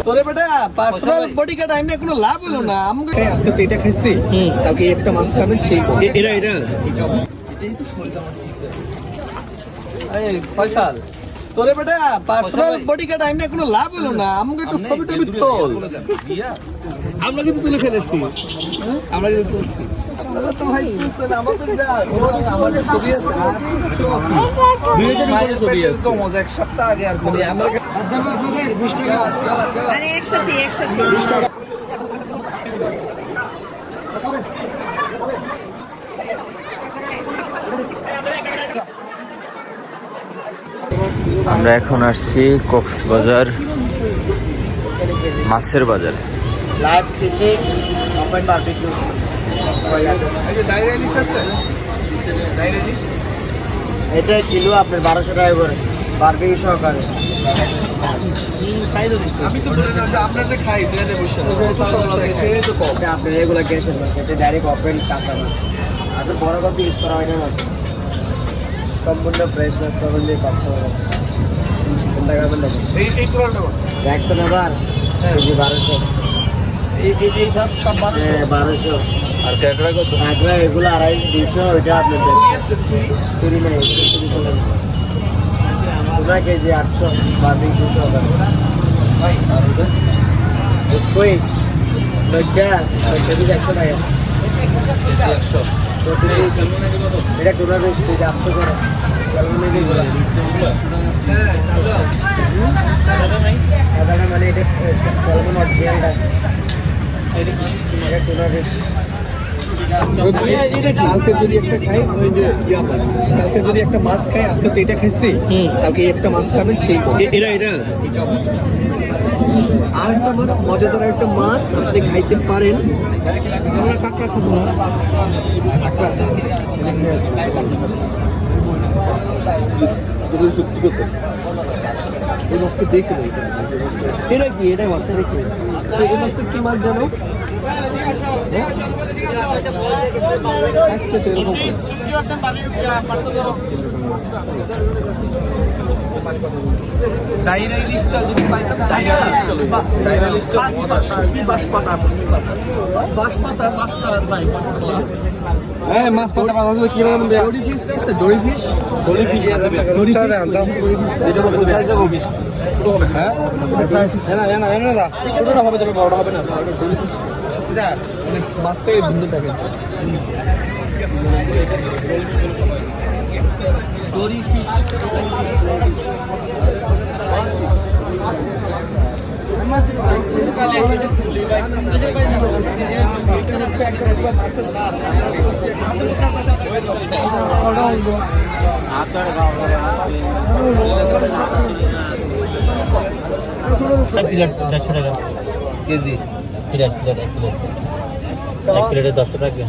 তোরে বেটা personal body কাটা এমনি কোনো লাভ হলো না। আমাকে আজকে তো এটা খাইছি, কালকে একটা মাছ খাবে সেই এটাই তো শরীর আমার ঠিক আছে। এই ফয়সাল, তোরে বেটা পার্সোনাল বডি কাটা এমনি কোনো লাভ হলো না। আমাকে একটু ছবি টবি তোল। আমরা কিন্তু তুলে ফেলেছি, আমরা কিন্তু তুলছি। আপনারা তো ভাই তুলছেন, আমাদের যা আমাদের ছবি আছে, দুইজনের ছবি আছে এক সপ্তাহ আগে। আর মানে আমরা 20 টাকা আরে একসাথে 20 টাকা। আমরা এখন আসছি কক্সবাজার মাছের বাজার। Live fishing open barbecue. এই যে ডাইরি ইলিশ আছে, ডাইরি ইলিশ এটা কিলো আপনার 1200 টাকা করে বারবিকিউ সহকারে। আমি তো বলি না যে আপনারা খাই যেটা বসে সেটাই তো কম। আপনি এগুলা গ্যাসের মাছ, এটা ডাইরেক্ট ওপেন কাঁচা মাছ। আর তো বড় কপি ইউজ করা হয় না মাছ, সম্পূর্ণ ফ্রেশ মাছ পাবেন যে কপসা কোনটা খাবেন দেখুন। এই পুরোটা দেখছেন আবার কেজি 1200। এই সব 1200। আর ক্যাকড়া কত? ক্যাকড়া এগুলো 250 ওইটা আপনার চুরি নেই পুরা কেজি 800 বারবিকিউ 200 ভাই। আর ওদের স্কুইড লজ্জা কেজি 100 টাকা, কেজি 100। এটা টোনা বেশি 800 করে। মানে এটা স্যালমন অরিজিনালটা, এটা টোনা বেশি। কালকে যদি একটা খাই ওই যে ইয়া মাছ, কালকে যদি একটা মাছ খাই, আজকে তো এটা খাইছি, কালকে একটা মাছ খাবেন সেই আর একটা মাছ, মজাদার একটা মাছ আপনি খাইতে পারেন। কাঁকড়া খাবো না, চুক্তি করতে এই মাছটা দেখে নেই। এটা কি? এটা মাছটা দেখে এই মাছটা কি মাছ জানো? ডাইরা ইলিশটা যদি পাইতাম, ডাইরা ইলিশটা বাঁশপাতা মাছটা নাই। হ্যাঁ মাছ পাতা পাতা কি নাম দেয়া? ডরি ফিশ আছে, ডরি ফিশ আছে। ডরি ফিশ এটা তো বুঝাই দেব ফিশ ছোট হবে। হ্যাঁ না দা ছোটটা হবে, তবে বড় হবে না। ডরি ফিশ এটা মানে মাছটাই ভিন্ন থাকে। ডরি ফিশ কেজি, এক প্লেটে 10 টাকা।